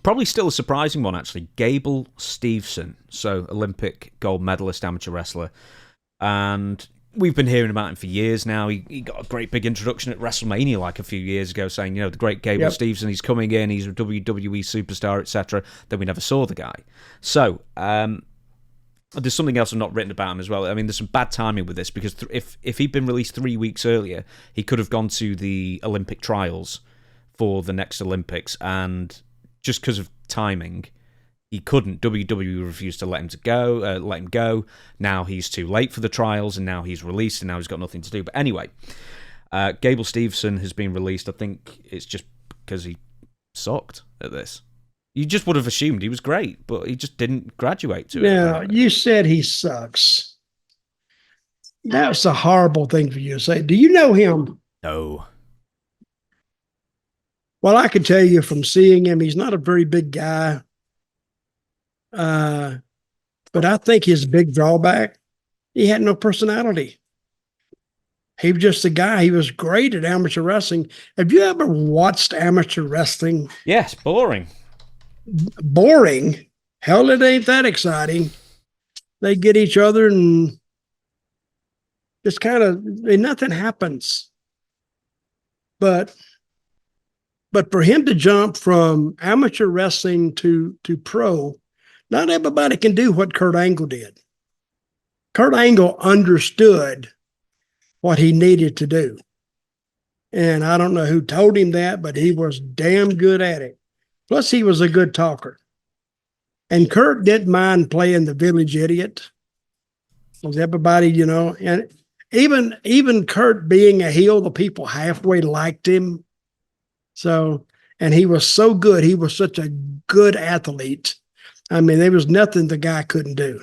Probably still a surprising one, actually. Gable Steveson, so Olympic gold medalist amateur wrestler. And we've been hearing about him for years now. He got a great big introduction at WrestleMania like a few years ago, saying, the great Gable Steveson, he's coming in, he's a WWE superstar, etc. Then we never saw the guy. So, there's something else I've not written about him as well. I mean, there's some bad timing with this, because if he'd been released 3 weeks earlier, he could have gone to the Olympic trials for the next Olympics, and just because of timing, he couldn't. WWE refused to let him go. Now he's too late for the trials, and now he's released, and now he's got nothing to do. But anyway, Gable Steveson has been released. I think it's just because he sucked at this. You just would have assumed he was great, but he just didn't graduate to it. Now, you said he sucks. That's a horrible thing for you to say. Do you know him? No. Well, I can tell you from seeing him, he's not a very big guy. But I think his big drawback, he had no personality. He was just a guy. He was great at amateur wrestling. Have you ever watched amateur wrestling? Yes, boring. Boring? Hell, it ain't that exciting. They get each other and just kind of, nothing happens. But for him to jump from amateur wrestling to pro, not everybody can do what Kurt Angle did. Kurt Angle understood what he needed to do. And I don't know who told him that, but he was damn good at it. Plus, he was a good talker. And Kurt didn't mind playing the village idiot. Because everybody, and even Kurt being a heel, the people halfway liked him. So, and he was so good. He was such a good athlete. I mean, there was nothing the guy couldn't do,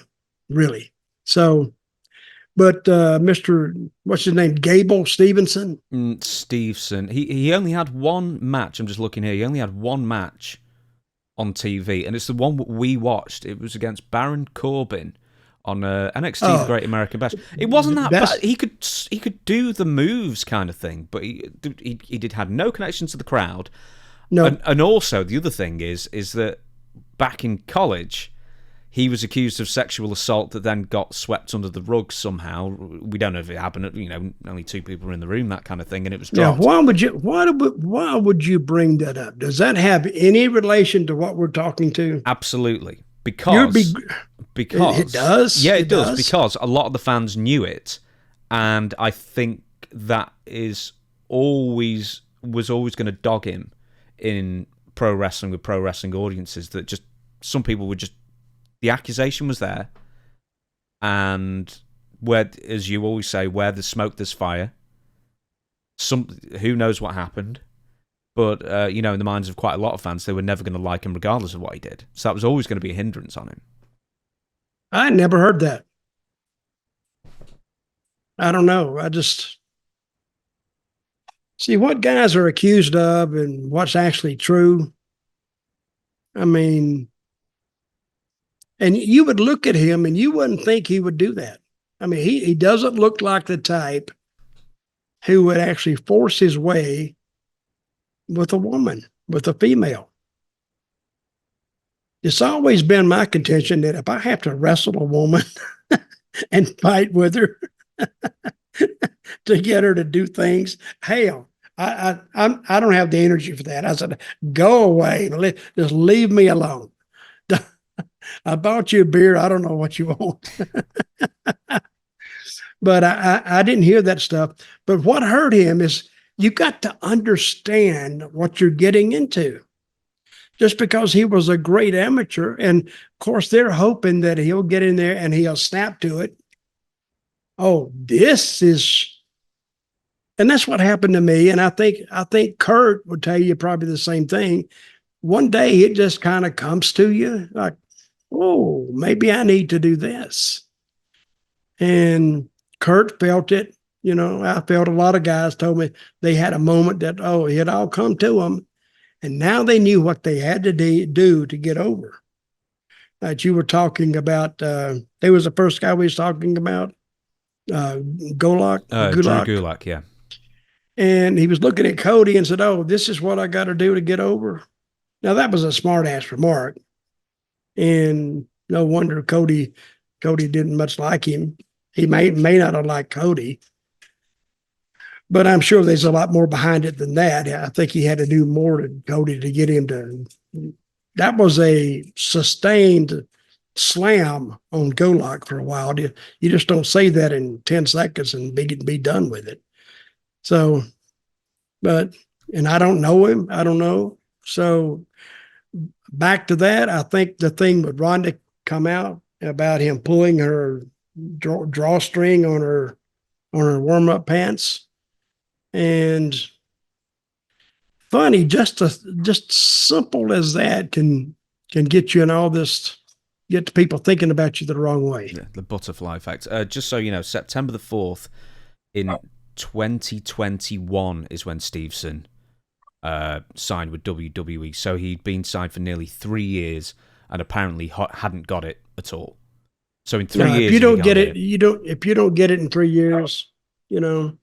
really. So, but what's his name? Gable Steveson? Steveson. He only had one match. I'm just looking here. He only had one match on TV, and it's the one we watched. It was against Baron Corbin on NXT Great American Bash. It wasn't that bad. He could do the moves kind of thing, but he had no connection to the crowd. No. And also, the other thing is that back in college, he was accused of sexual assault that then got swept under the rug somehow. We don't know if it happened. Only 2 people were in the room, that kind of thing, and it was dropped. Now, why would you bring that up? Does that have any relation to what we're talking to? Absolutely, because it does. Yeah, it does, because a lot of the fans knew it, and I think that was always going to dog him in pro wrestling with pro wrestling audiences. That just some people would just. The accusation was there, and where, as you always say, where there's smoke, there's fire. Who knows what happened, but in the minds of quite a lot of fans, they were never going to like him regardless of what he did. So that was always going to be a hindrance on him. I never heard that. I don't know. I just see what guys are accused of and what's actually true. I mean. And you would look at him and you wouldn't think he would do that. I mean, he doesn't look like the type who would actually force his way with a woman, with a female. It's always been my contention that if I have to wrestle a woman and fight with her to get her to do things, hell, I don't have the energy for that. I said, go away. Just leave me alone. I bought you a beer. I don't know what you want. But I didn't hear that stuff. But what hurt him is you got to understand what you're getting into. Just because he was a great amateur, and of course they're hoping that he'll get in there and he'll snap to it. Oh, this is, and that's what happened to me. And I think Kurt would tell you probably the same thing. One day it just kind of comes to you like, oh, maybe I need to do this. And Kurt felt it. I felt a lot of guys told me they had a moment that, it had all come to them. And now they knew what they had to do to get over. That you were talking about, there was the first guy we was talking about, Gulak. Drew Gulak, yeah. And he was looking at Cody and said, this is what I got to do to get over. Now that was a smart ass remark, and no wonder Cody didn't much like him. He may not have liked Cody, but I'm sure there's a lot more behind it than that. I think he had to do more to Cody to get him to. That was a sustained slam on Golok for a while. You just don't say that in 10 seconds and be done with it. So, and I don't know him. I don't know. So back to that, I think the thing with Rhonda come out about him pulling her drawstring on her warm-up pants. And funny, just simple as that can get you in all this, get the people thinking about you the wrong way. Yeah, the butterfly effect. Just so you know, September the 4th in 2021 is when Steveson signed with WWE. So he'd been signed for nearly 3 years and apparently hadn't got it at all. So in 3 years, if you don't get it, you don't. If you don't get it in 3 years, you know,